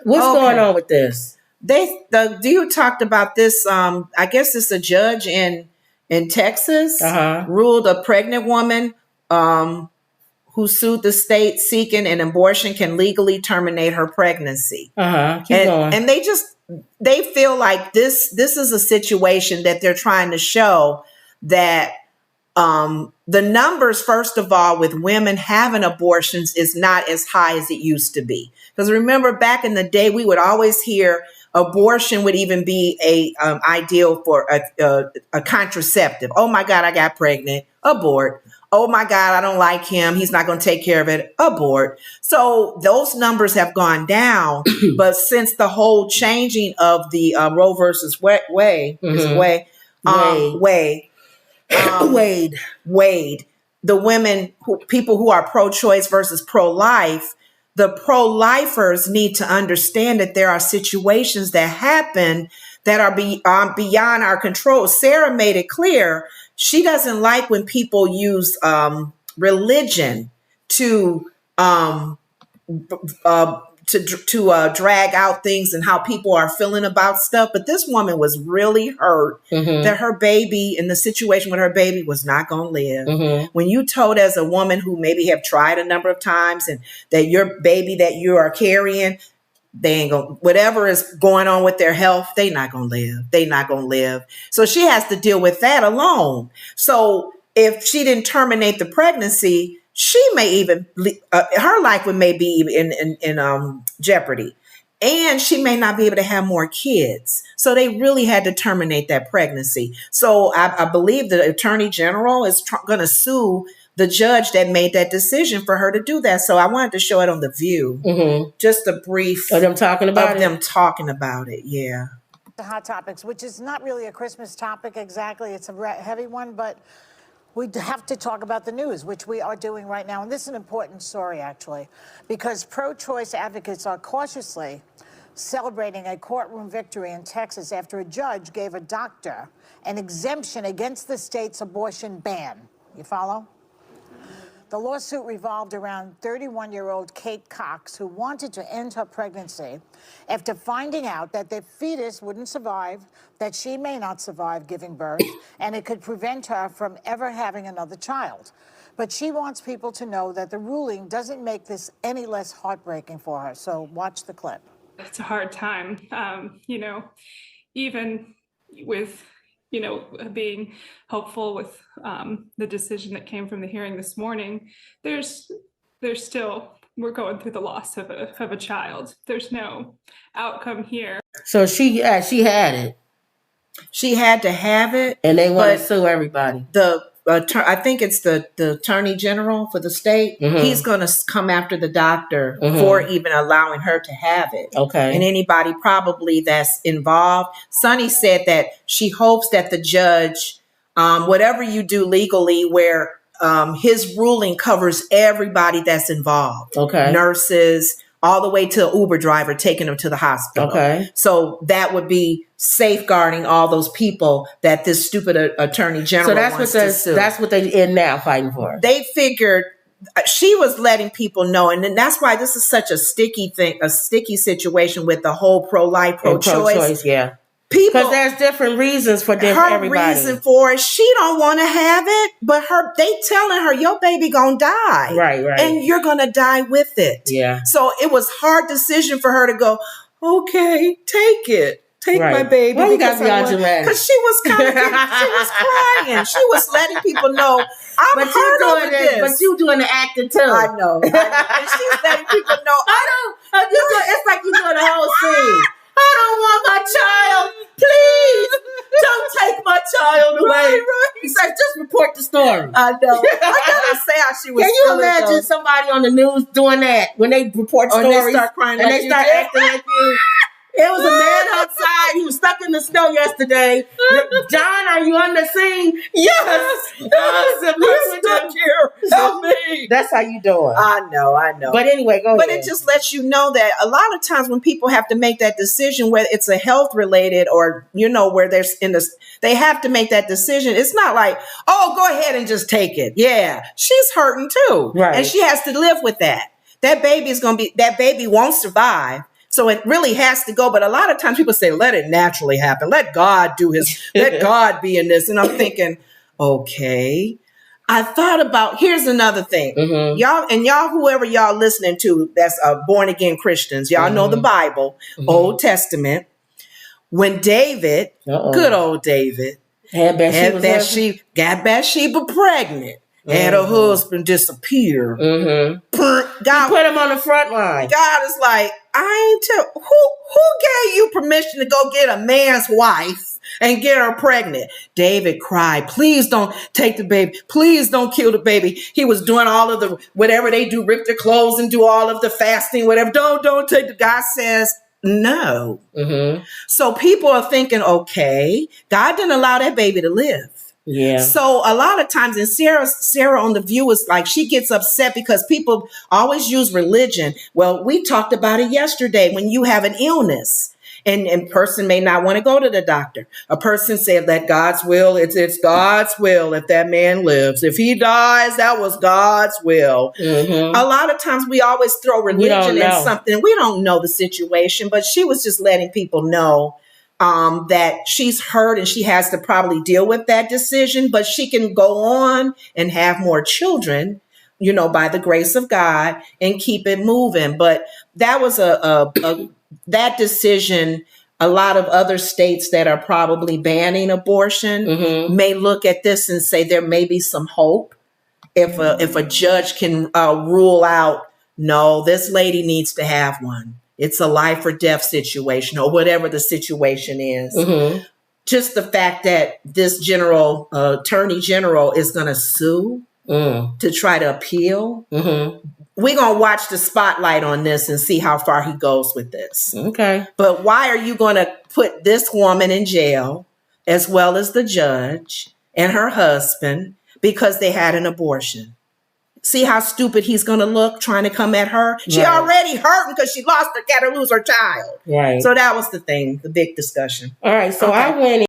What's going on with this? The dude talked about this. I guess it's a judge in Texas ruled a pregnant woman who sued the state seeking an abortion can legally terminate her pregnancy. Keep going. And they feel like this is a situation that they're trying to show that the numbers, first of all, with women having abortions is not as high as it used to be. Because remember, back in the day, we would always hear abortion would even be a ideal for a contraceptive. Oh my God, I got pregnant. Abort. Oh my God, I don't like him. He's not going to take care of it. Abort. So those numbers have gone down. But since the whole changing of the Roe versus Wade, the women, people who are pro-choice versus pro-life, the pro-lifers need to understand that there are situations that happen that are beyond our control. Sarah made it clear she doesn't like when people use religion to drag out things and how people are feeling about stuff. But this woman was really hurt that her baby, in the situation with her baby, was not going to live. When you told as a woman who maybe have tried a number of times and that your baby that you are carrying, they ain't going, whatever is going on with their health, they not going to live. They not going to live. So she has to deal with that alone. So if she didn't terminate the pregnancy, she may even, her life may be in jeopardy. And she may not be able to have more kids. So they really had to terminate that pregnancy. So I believe the attorney general is going to sue the judge that made that decision for her to do that. So I wanted to show it on The View. Just a brief of them talking about it. Yeah. The hot topics, which is not really a Christmas topic exactly. It's a heavy one, but we have to talk about the news, which we are doing right now. And this is an important story, actually, because pro-choice advocates are cautiously celebrating a courtroom victory in Texas after a judge gave a doctor an exemption against the state's abortion ban. You follow? The lawsuit revolved around 31-year-old Kate Cox, who wanted to end her pregnancy after finding out that the fetus wouldn't survive, that she may not survive giving birth, and it could prevent her from ever having another child. But she wants people to know that the ruling doesn't make this any less heartbreaking for her. So watch the clip. It's a hard time, even with being hopeful with the decision that came from the hearing this morning. There's still, we're going through the loss of a child. There's no outcome here. So she had it. She had to have it, and they want to sue everybody. I think it's the attorney general for the state. He's going to come after the doctor for even allowing her to have it. Okay. And anybody probably that's involved. Sunny said that she hopes that the judge, whatever you do legally, where his ruling covers everybody that's involved. Okay. Nurses, all the way to an Uber driver taking them to the hospital. Okay. So that would be safeguarding all those people that this stupid attorney general wants to sue. That's what they're in now fighting for. They figured she was letting people know. And then that's why this is such a sticky situation with the whole pro-life, pro-choice. Yeah. People, because there's different reasons for everybody. Her reason for it, she don't want to have it, but they telling her your baby gonna die, right, and you're gonna die with it. Yeah. So it was hard decision for her to go. Okay, take it. Take my baby. Well, you got to be all dramatic. Because she was she was crying. She was letting people know I'm hurt over this. But you doing the acting too. I know. And she's letting people know it's like you doing the whole scene. I don't want my child. Please don't take my child away. Right. He said, just report the story. I know. I gotta say how she was. Can you imagine somebody on the news doing that when they report stories and they start crying and they start acting like you? It was a man outside. He was stuck in the snow yesterday. John, are you on the scene? Yes. I'm stuck here. Help me. That's how you doing. I know. But anyway, go ahead. But it just lets you know that a lot of times when people have to make that decision, whether it's a health related or, where there's they have to make that decision. It's not like, oh, go ahead and just take it. Yeah. She's hurting too. Right. And she has to live with that. That baby won't survive. So it really has to go. But a lot of times people say, let it naturally happen. Let God do let God be in this. And I'm thinking, okay. I thought about, here's another thing. Y'all, whoever y'all listening to, that's born again Christians, y'all know the Bible, Old Testament. When David, good old David, got Bathsheba pregnant, had her husband disappear. God put him on the front line. God is like, I ain't who gave you permission to go get a man's wife and get her pregnant? David cried, please don't take the baby. Please don't kill the baby. He was doing all of the, whatever they do, rip their clothes and do all of the fasting, whatever. Don't take the, God says, no. So people are thinking, okay, God didn't allow that baby to live. Yeah. So a lot of times, and Sarah on The View is like, she gets upset because people always use religion. Well, we talked about it yesterday. When you have an illness and person may not want to go to the doctor. A person said that God's will, it's God's will if that man lives. If he dies, that was God's will. A lot of times we always throw religion in something. We don't know the situation, but she was just letting people know that she's hurt and she has to probably deal with that decision, but she can go on and have more children, you know, by the grace of God, and keep it moving. But that was that decision. A lot of other states that are probably banning abortion may look at this and say there may be some hope if a judge can rule out, no, this lady needs to have one. It's a life or death situation, or whatever the situation is. Just the fact that this attorney general is going to sue to try to appeal. We're going to watch the spotlight on this and see how far he goes with this. Okay. But why are you going to put this woman in jail, as well as the judge and her husband, because they had an abortion? See how stupid he's going to look trying to come at her? She already hurt because she got to lose her child. Right. So that was the thing, the big discussion. All right. So I went